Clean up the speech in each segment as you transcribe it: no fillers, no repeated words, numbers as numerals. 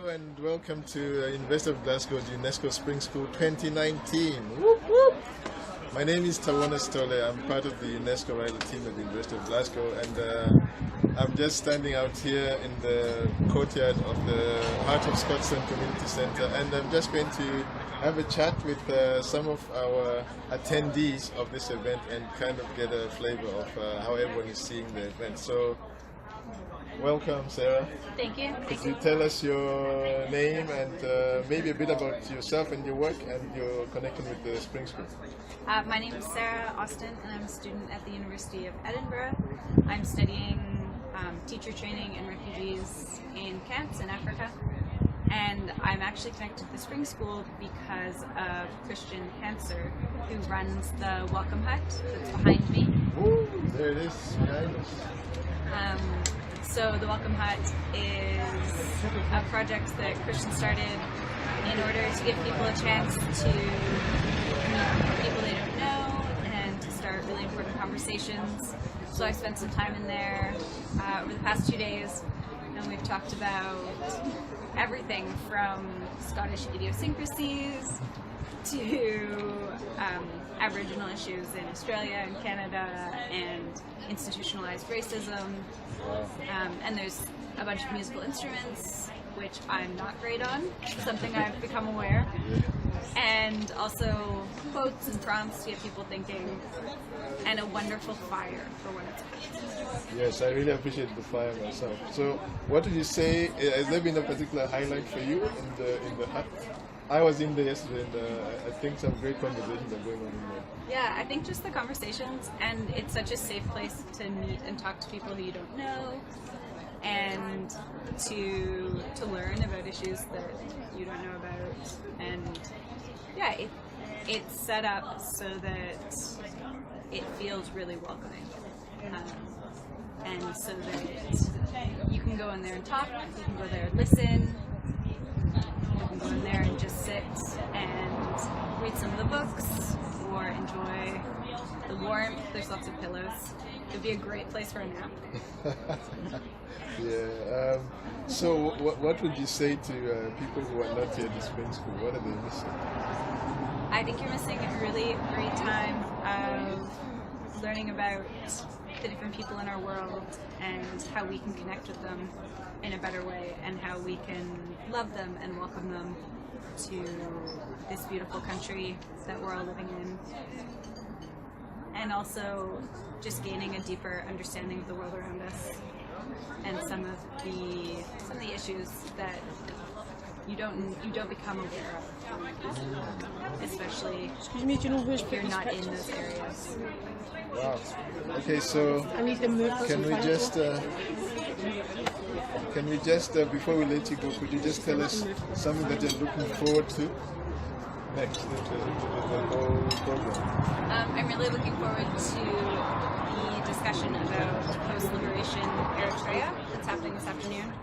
Hello and welcome to University of Glasgow, the UNESCO Spring School 2019. Whoop, whoop. My name is Tawana Stole. I'm part of the UNESCO RILA team at the University of Glasgow, and I'm just standing out here in the courtyard of the Heart of Scotland Community Centre, and I'm just going to have a chat with some of our attendees of this event and kind of get a flavour of how everyone is seeing the event. So, welcome, Sarah. Thank you. Could you tell us your name and maybe a bit about yourself and your work and your connection with the Spring School? My name is Sarah Austin, and I'm a student at the University of Edinburgh. I'm studying teacher training and refugees in camps in Africa. And I'm actually connected to the Spring School because of Christian Hanser, who runs the Welcome Hut that's behind me. Ooh, there it is, behind us. So the Welcome Hut is a project that Christian started in order to give people a chance to meet people they don't know and to start really important conversations. So I spent some time in there over the past 2 days, and we've talked about everything from Scottish idiosyncrasies to Aboriginal issues in Australia and Canada and institutionalized racism. And there's a bunch of musical instruments, which I'm not great on, something I've become aware. And also quotes and prompts to get people thinking, and a wonderful fire for when it's hot. Yes, I really appreciate the fire myself. So, what would you say? Has there been a particular highlight for you in the hut? I was in there yesterday, and I think some great conversations are going on in there. Yeah, I think just the conversations, and it's such a safe place to meet and talk to people who you don't know, and to learn about issues that you don't know about. And yeah, it's set up so that it feels really welcoming, and so that you can go in there and talk, you can go there and listen, you can go in there and just sit and read some of the books or enjoy the warmth. There's lots of pillows. It'd be a great place for a nap. Yeah. So, what would you say to people who are not here at the Spring School? What are they missing? I think you're missing a really great time of learning about the different people in our world and how we can connect with them in a better way, and how we can love them and welcome them to this beautiful country that we're all living in. And also just gaining a deeper understanding of the world around us and some of the issues that you don't become aware of, especially if you're not in those areas. Wow. Okay, so can we just before we let you go, could you just tell us something that you're looking forward to next to the whole program? I'm really looking forward to the discussion about post-liberation Eritrea that's happening this afternoon,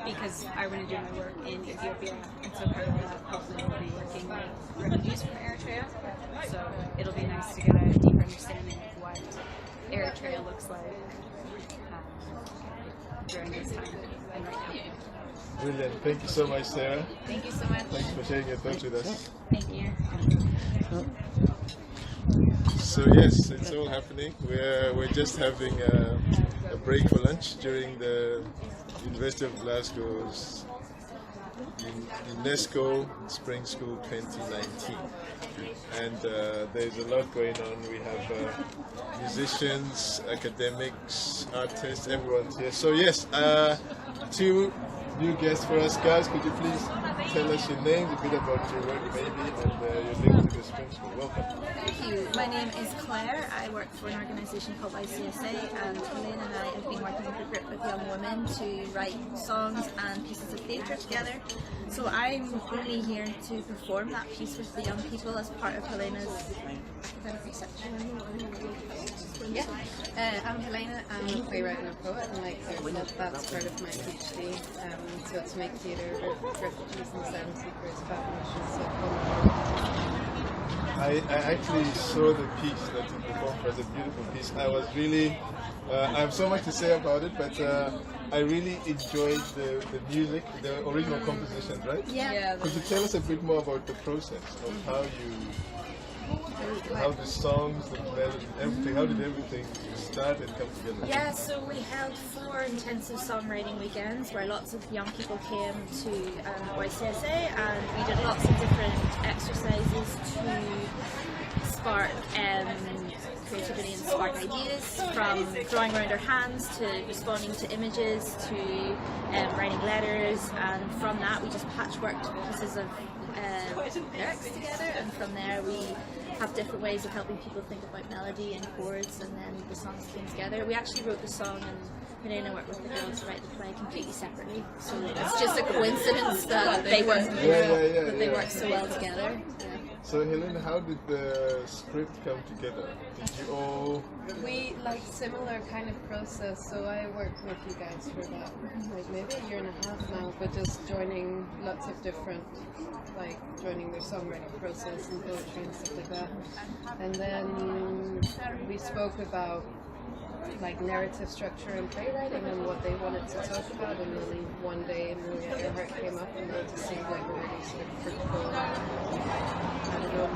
because I want to do my work in Ethiopia, and so part of that hopefully will be working with refugees from Eritrea. So it'll be nice to get a deeper understanding of what Eritrea looks like during this time and right now. Brilliant. Thank you so much, Sarah. Thank you so much. Thanks for sharing your thoughts with us. Thank you. So yes, it's all happening. We're just having a break for lunch during the University of Glasgow's UNESCO Spring School 2019, and there's a lot going on. We have musicians, academics, artists, everyone's here. So yes, two new guests for us, guys. Could you please tell us your names, a bit about your work maybe, and your link to the Spring School? Welcome. Thank you. My name is Claire. I work for an organisation called ICSA, and Elaine and I have been working with a group of young women to write songs and pieces of theatre together. So I'm only here to perform that piece with the young people as part of Helena's reception. Yeah, I'm Helena. I'm a playwright and a poet, and like that's part of my PhD. So to make theatre with refugees and asylum seekers about missions. I actually saw the piece that you performed. It was a beautiful piece. I was really, I have so much to say about it, but I really enjoyed the music, the original composition, right? Yeah. Could you tell us a bit more about the process of how the songs, the melody, everything, how did everything start and come together? Yeah, so we held 4 intensive songwriting weekends where lots of young people came to YCSA, and we did lots of different exercises to spark creativity and spark ideas, from drawing around our hands to responding to images to writing letters, and from that we just patchworked pieces of lyrics together, and from there we have different ways of helping people think about melody and chords, and then the songs came together. We actually wrote the song and Helena worked with the girls to write the play completely separately, so it's just a coincidence that they work they work so well together. Yeah. So Helena, how did the script come together? Did you all... We like similar kind of process, so I worked with you guys for about like maybe a year and a half now, but just joining lots of different, like joining their songwriting process and poetry and stuff like that. And then we spoke about like narrative structure and playwriting and what they wanted to talk about, and then one day Maria Earhart came up and it just seemed like a really sort of fruitful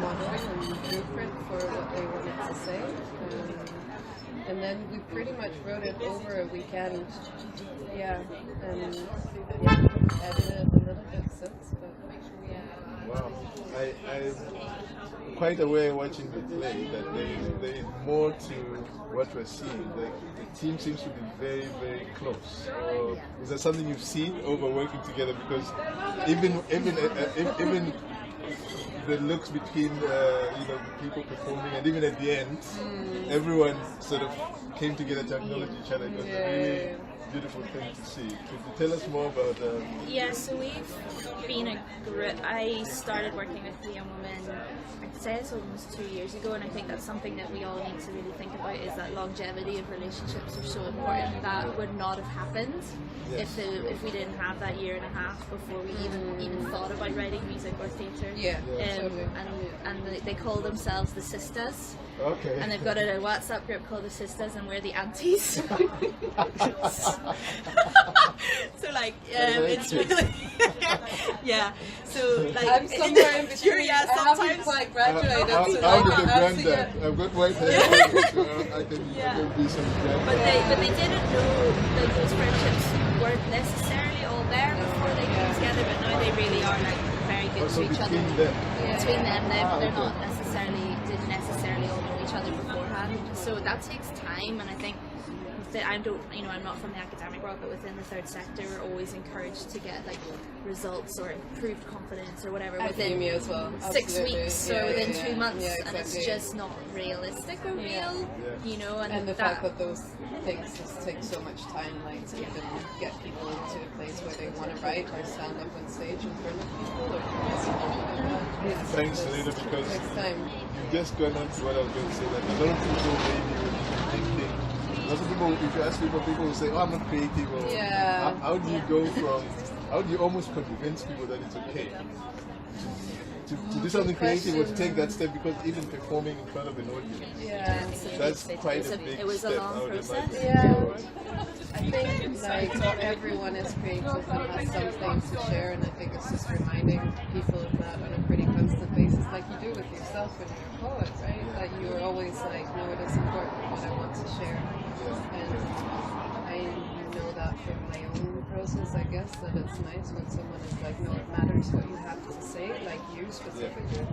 model and blueprint for what they wanted to say. And then we pretty much wrote it over a weekend, and edited a little bit since, but Wow. I'm quite aware watching the play that there is more to what we're seeing. Like, the team seems to be very, very close. Is that something you've seen over working together? Because even the looks between the people performing, and even at the end, everyone sort of came together to acknowledge each other. It was a really beautiful thing to see. Could you tell us more about Yeah, so we've been a group. I started working with the young woman, I'd say it's almost 2 years ago, and I think that's something that we all need to really think about, is that longevity of relationships are so important. That would not have happened if we didn't have that year and a half before we even thought about writing music or theatre. And they call themselves the Sisters. Okay. And they've got a WhatsApp group called the Sisters, and we're the Aunties. So like, it's really So like, I'm somewhere in between. Yeah, I haven't sometimes. quite graduated. I'll so be like, the granddad. I've got white hair, so I can be some granddad. But they didn't know that those friendships weren't necessarily all there before they came together, but now they really are like very good Also to each other. between them. Between them, they're not didn't necessarily all know each other beforehand. So that takes time, and I think that I'm not from the academic world, but within the third sector, we're always encouraged to get like results or improved confidence or whatever within Academia as well. 6 Absolutely. weeks or within 2 months, Yeah, and it's exactly. just not realistic or real, And the fact that those things just take so much time, like to even get people into a place where they want to write or stand up on stage in front of people or Thanks, Selena, because next time. you've just gone on to what I was going to say, that a lot of people maybe would be thinking, lots of people, if you ask people will say, oh, I'm not creative, or how do you go from, how do you almost convince people that it's okay to do something creative or to take that step, because even performing in front of an audience, that's quite a big it was step, a long I would process. imagine. I think like everyone is creative and has something to share, and I think it's just reminding people of that on a pretty constant basis, like you do with yourself when you're a poet, right? That you're always like, no, it is important what I want to share, and I know that from my own process, I guess, that it's nice when someone is like, no, it matters what you have to say, like you specifically.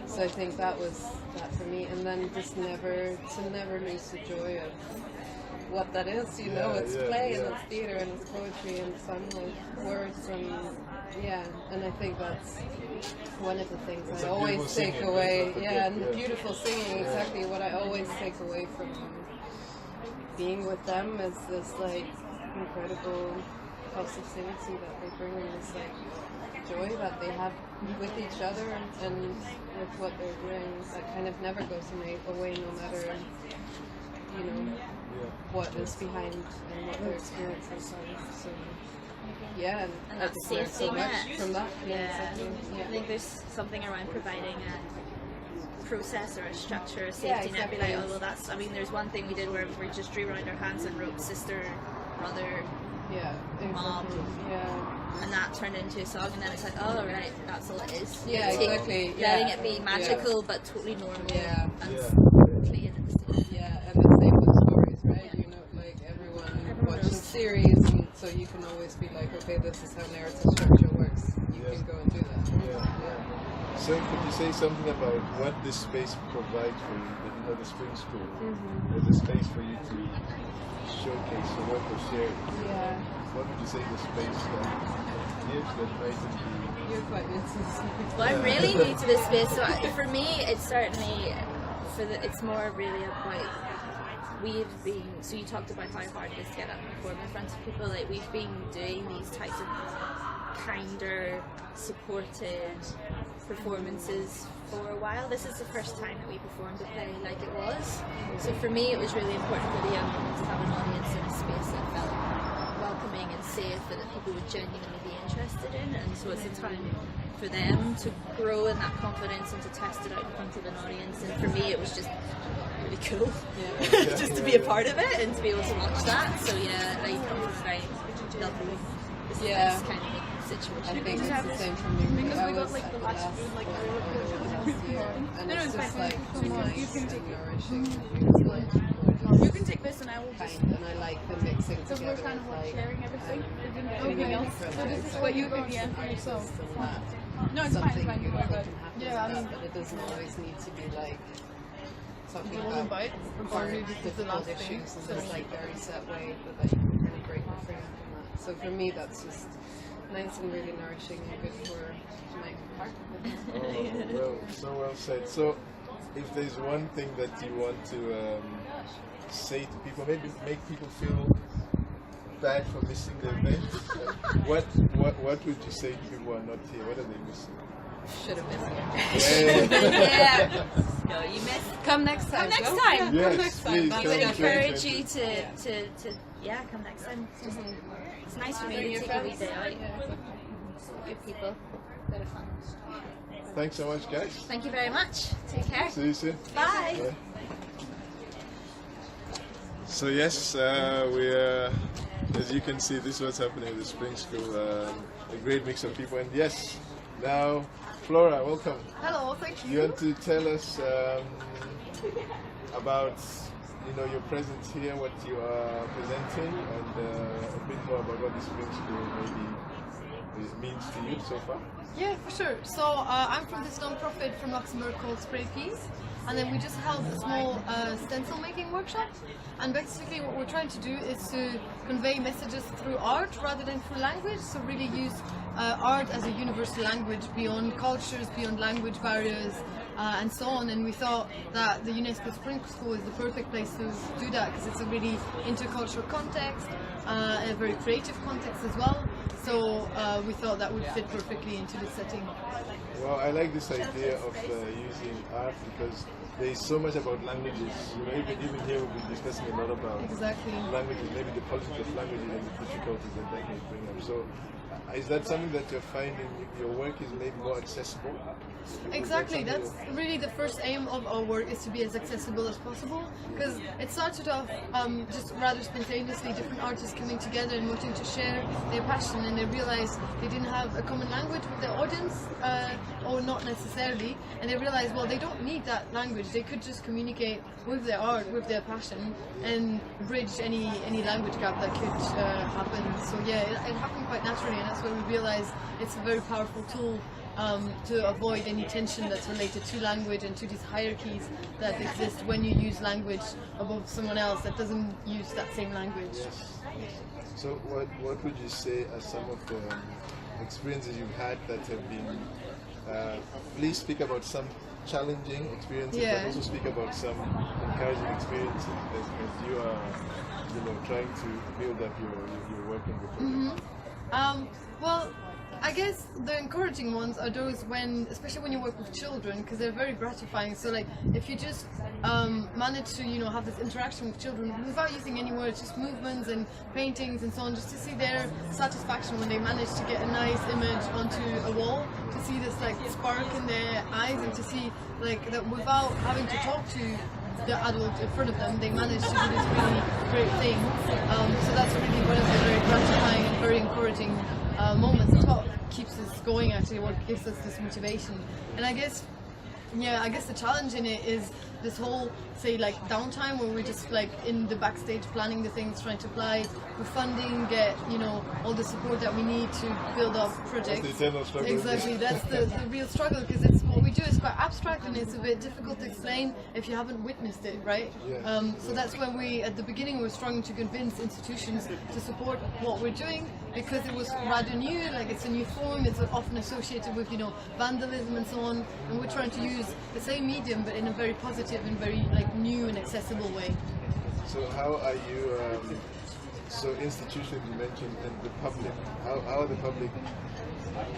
So I think that was that for me, and then just never lose the joy of what that is, it's play and it's theatre and it's poetry and sung with words, and and I think that's one of the things It's I like always beautiful take singing, away. right? And the beautiful singing, exactly what I always take away from being with them is this like incredible positivity that they bring, and this like joy that they have with each other and with what they're doing, that kind of never goes away, no matter what is behind and what their experiences are. So and that's just learned so safety much net. from that. I think there's something around providing a process or a structure, a safety net. Be like, oh well, there's one thing we did where we just drew around our hands and wrote sister, brother, Yeah, mob. exactly. Yeah. And that turned into a song, and then it's like, oh right, that's all it is. Yeah, exactly. Letting Yeah. it be magical but totally normal. Yeah. And Yeah. totally interesting. Yeah, and the same with stories, right? You know, like everyone watching knows. series, and so you can always be like, okay, this is how narrative structure works. You Yeah. can go and do that. Yeah. So could you say something about what this space provides for you? You know, the spring school. There's a space for you to showcase your work or share it. Yeah, What would you say the space that gives that makes it be? you're quite into Well, I'm really new to this space, so for me, it's certainly it's more really about we've been. So you talked about how hard it is to get up and perform in front of people. Like we've been doing these types of kinder, supported performances for a while. This is the first time that we performed a play like it was. So for me, it was really important for the young women to have an audience in a space that felt welcoming and safe, and that people would genuinely be interested in. And so it's a time for them to grow in that confidence and to test it out in front of an audience. And for me, it was just really cool, just to be a part of it and to be able to watch that. So yeah, I come from a very lovely, Yeah. nice kind of situation. I think it's the same for me. Because we got like the last food, like last year, and it's just like so nice and nourishing. It's like You can take this and I will just. kind, and I like the mixing Because together. we're kind of like like sharing everything. We didn't get Okay. anything else. So this is what you can get for yourself. No, it's fine, something it's fine. good We're that good. can happen Yeah, I with mean, that, but it doesn't always need to be like talking the about bite, hard, probably this is the difficult last thing. issues in this like very set way, but like really great nothing from that. So for me, that's just nice and really nourishing and good for my heart. Oh, well, so well said. So, if there's one thing that you want to say to people, maybe make people feel bad for missing the event, what would you say to people who are not here? What are they missing? Should have been here. Yeah. Yeah. No, you missed. Come next time. Come next Joe. time. Yeah, Yes, come next time. please, That's We would come definitely- encourage you to come next time. It's nice for me to take a wee day out. Good people. Bit of fun. Thanks so much, guys. Thank you very much. Take care. See you soon. Bye. Bye. So yes, we as you can see, this is what's happening at the spring school. A great mix of people, and yes, now Flora, welcome. Hello, thank You want to tell us about your presence here, what you are presenting, and a bit more about what the spring school maybe means to you so far? Yeah, for sure. So I'm from this non-profit from Luxembourg called Spray Peas, and then we just held a small stencil making workshop. And basically what we're trying to do is to convey messages through art rather than through language. So really use art as a universal language beyond cultures, beyond language barriers, and so on. And we thought that the UNESCO Spring School is the perfect place to do that because it's a really intercultural context, and a very creative context as well. So we thought that would fit perfectly into the setting. Well, I like this idea of using art because there is so much about languages. Even here we've been discussing a lot about Exactly. languages, maybe the politics of languages and the difficulties that may bring up. So, is that something that you're finding your work is maybe more accessible? Exactly, that's really the first aim of our work, is to be as accessible as possible, because it started off just rather spontaneously, different artists coming together and wanting to share their passion, and they realized they didn't have a common language with their audience, or not necessarily, and they realized, well, they don't need that language, they could just communicate with their art, with their passion, and bridge any language gap that could happen. So yeah, it happened quite naturally, and that's where we realized it's a very powerful tool to avoid any tension that's related to language and to these hierarchies that exist when you use language above someone else that doesn't use that same language. Yes. So, what would you say are some of the experiences you've had that have been? Please speak about some challenging experiences, but also speak about some encouraging experiences as you are, trying to build up your work in the project. Well, I guess the encouraging ones are those especially when you work with children, because they're very gratifying. So like, if you just manage to, have this interaction with children without using any words, just movements and paintings and so on, just to see their satisfaction when they manage to get a nice image onto a wall, to see this like spark in their eyes, and to see like that without having to talk to the adult in front of them, they manage to do this really great thing. So that's really one of the very gratifying and very encouraging moments. It's what keeps us going, actually, what gives us this motivation. And I guess the challenge in it is this whole, say, like downtime where we're just like in the backstage planning the things, trying to apply for funding, get, you know, all the support that we need to build up projects. That's the eternal struggle. Exactly, that's the real struggle, because it's what we do is quite abstract and it's a bit difficult to explain if you haven't witnessed it, right? Yeah. So that's when we, at the beginning, were struggling to convince institutions to support what we're doing, because it was rather new, like it's a new form, it's often associated with, you know, vandalism and so on, and we're trying to use the same medium but in a very positive and very like new and accessible way. So how are you, so institutions you mentioned and the public, how are the public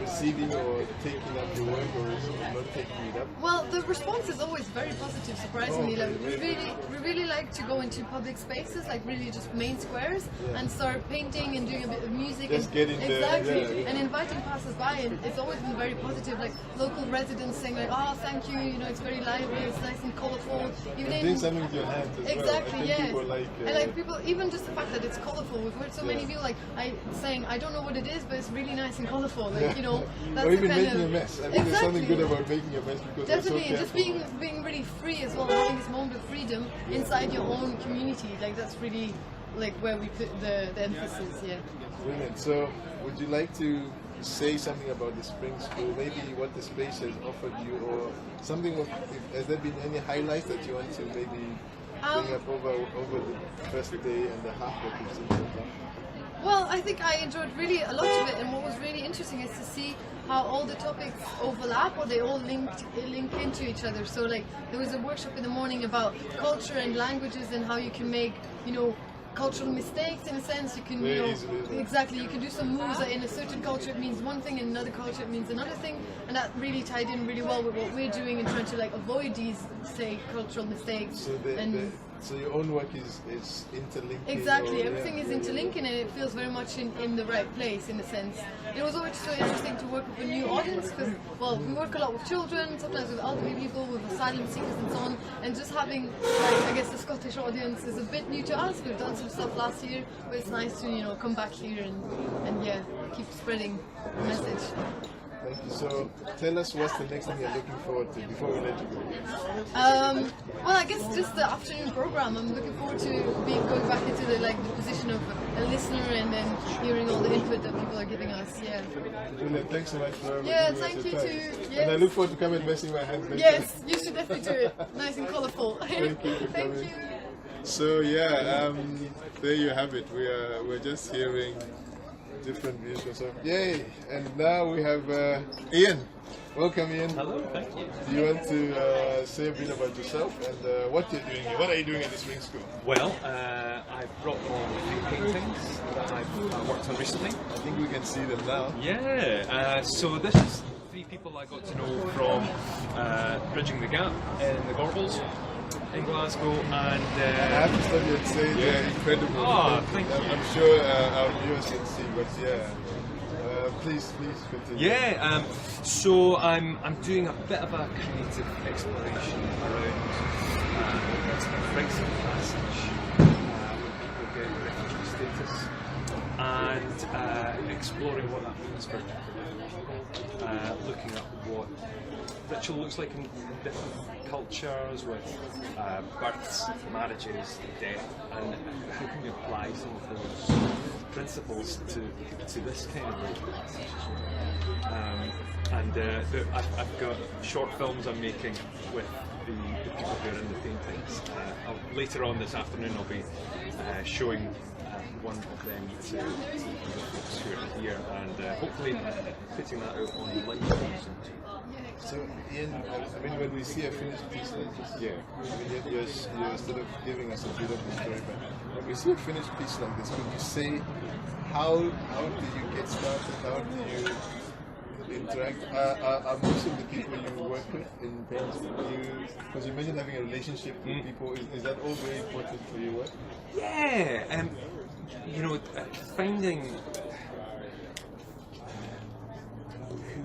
receiving or taking up your work, or is it not taking it up? Well, the response is always very positive, surprisingly. Like, we really like to go into public spaces, like really just main squares, and start painting and doing a bit of music. Just getting there, exactly, and inviting passers-by, and it's always been very positive. Like local residents saying like, "Oh, thank you, you know, it's very lively, it's nice and colourful." Even doing something with your hands as exactly, well. I think people like, and like people, even just the fact that it's colourful. We've heard so many people like saying, "I don't know what it is, but it's really nice and colourful." Like, you know, that's or even the kind making a mess. I think there's something good about making a mess, because definitely, they're so just careful. being really free as well, having this moment of freedom inside your own community. Like that's really like where we put the emphasis. Yeah. Brilliant. So, would you like to say something about the spring school? Maybe what the space has offered you, or something. Has there been any highlights that you want to maybe bring up over the first day and a half that you've seen so far? Well, I think I enjoyed really a lot of it, and what was really interesting is to see how all the topics overlap, or they all link into each other. So like there was a workshop in the morning about culture and languages and how you can make, you know, cultural mistakes in a sense. You can, you know, exactly, you can do some moves that in a certain culture it means one thing, in another culture it means another thing, and that really tied in really well with what we're doing and trying to like avoid these, say, cultural mistakes. So your own work is interlinking. Exactly, everything is interlinking, and it feels very much in the right place in a sense. It was always so interesting to work with a new audience, because, well, we work a lot with children, sometimes with elderly people, with asylum seekers and so on, and just having, like, I guess the Scottish audience is a bit new to us. We've done some stuff last year, but it's nice to, you know, come back here and yeah, keep spreading the message. Thank you. So tell us what's the next thing you're looking forward to before we let you go. Well, I guess just the afternoon program. I'm looking forward to going back into the position of a listener and then hearing all the input that people are giving us. Yeah. Brilliant. Thanks so much for thank you too. Yes. And I look forward to coming and messing my hands later. Yes, you should definitely do it. Nice and colourful. Thank you. Thank you. So yeah, there you have it. We're just hearing different views from some. Yay! And now we have Ian. Welcome, Ian. Hello, thank you. Do you want to say a bit about yourself and what you're doing here? What are you doing at the spring school? Well, I've brought along a few paintings that I've worked on recently. I think we can see them now. Yeah, so this is 3 people I got to know from Bridging the Gap in the Gorbals in Glasgow, and I have to stop you and say they're incredible. Oh, thank you. I'm sure our viewers can see, but yeah. Please continue. Yeah, so I'm doing a bit of a creative exploration around rites of passage when people get refugee status, and exploring what that means for people, looking at what ritual looks like in different cultures, with births, marriages, death, and how can we apply some of those principles to this kind of rite of passage as well. I've got short films I'm making with the people who are in the paintings. Later on this afternoon I'll be showing one of them to the folks who are here, and hopefully putting that out online soon too. So Ian, I mean, when we see a finished piece like this, I mean, you're sort of giving us a bit of the story, but when we see a finished piece like this, could you say how do you get started? How do you interact? Are most of the people you work with in painting, because you mentioned having a relationship with people, is that all very important for your work? Yeah, you know, finding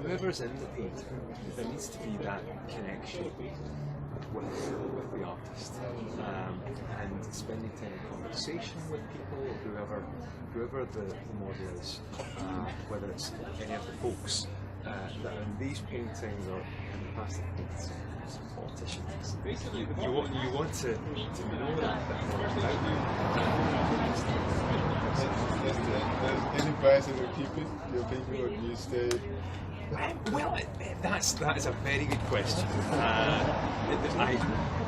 whoever's in the painting, there needs to be that connection with the artist, and spending time in conversation with people, whoever the model is, whether it's any of the folks that are in these paintings or in the past some politicians. You want to know that a bit more about them. Any price that you keep it, your people, or do you stay? Well, that is a very good question.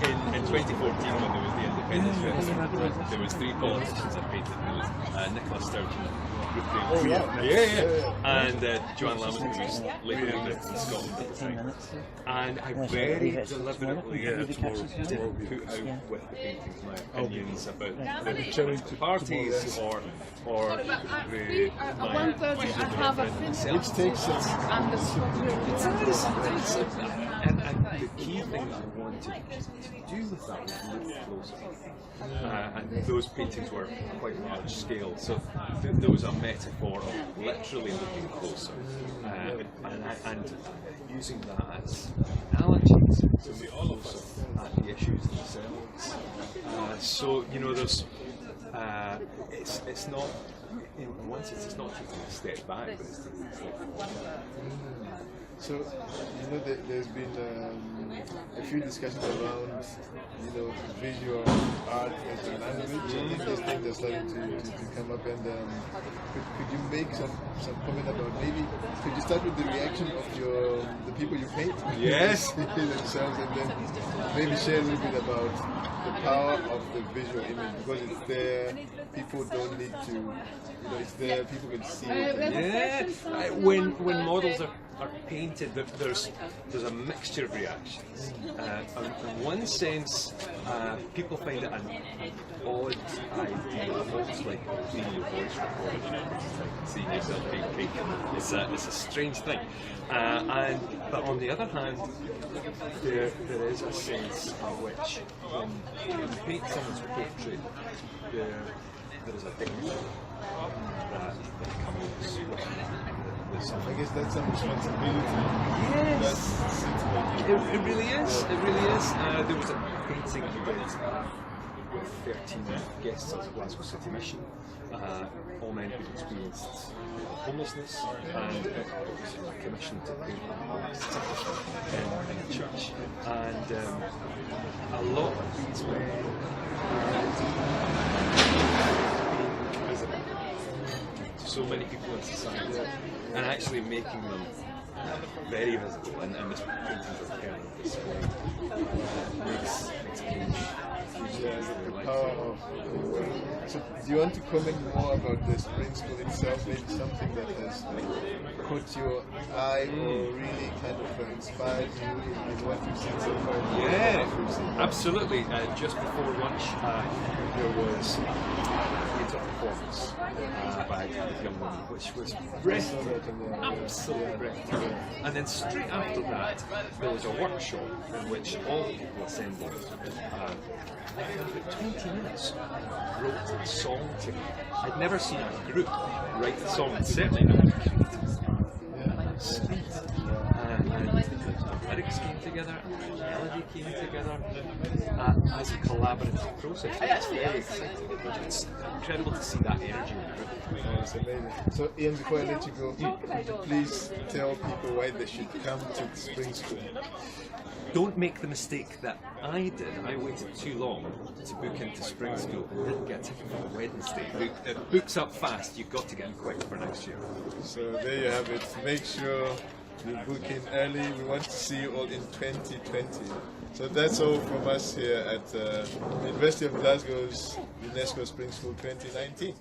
In 2014, when there was the Independence Festival, there was 3 politicians I painted. There was Nicola Sturgeon, and Joanne Lamont, who was later in Scotland at the time. And I very deliberately didn't put out with the paintings my opinions about the parties or the at 1:30 I have a print Which takes sense. and the and the key thing that I wanted to do with that was look closer. And those paintings were quite large scale, so there was a metaphor of literally looking closer, and using that as analogies to look closer at the issues themselves. So there's it's not. In one sense, it's not taking a step back, but it's taking a step forward. So, there's been a few discussions around, visual art as a language, and this thing that's starting to come up. And could you make some comment about could you start with the reaction of the people you paint? Yes. themselves, and then maybe share a little bit about the power of the visual image, because it's there. People don't need to, it's there. People can see it. Yeah. When models are painted, there's a mixture of reactions. In one sense, people find it an odd idea, almost like doing your voice recording, seeing yourself being taken. It's a strange thing. But on the other hand, there is a sense in which when you paint someone's portrait, there is a dignity that comes with I guess that's some responsibility. Yes, it really is. It really is. There was a painting we did with 13 guests of the Glasgow City Mission, all men who experienced homelessness, and it was commissioned to paint in a church. And a lot of these men being visible to so many people in society, and actually making them very visible, and this paintings are permanent display makes the power of So do you want to comment more about the spring school itself, maybe something that has caught your eye or really kind of inspired you in what you've seen so far? Yeah, absolutely. Just before lunch there was a performance by a young woman, which was breathtaking, absolutely breathtaking. And then straight after that, there was a workshop in which all the people assembled, for 20 minutes, wrote a song together. I'd never seen a group write a song, and certainly not speed. Lyrics came together, melody came together as a collaborative process. It's very exciting. It's incredible to see that energy in the group. It's amazing. So Ian, before I let you go, could you please tell people why they should come to the spring school? Don't make the mistake that I did. I waited too long to book into spring school and didn't get a ticket for Wednesday. It books up fast, you've got to get in quick for next year. So there you have it. Make sure you book in early. We want to see you all in 2020. So that's all from us here at the University of Glasgow's UNESCO Spring School 2019.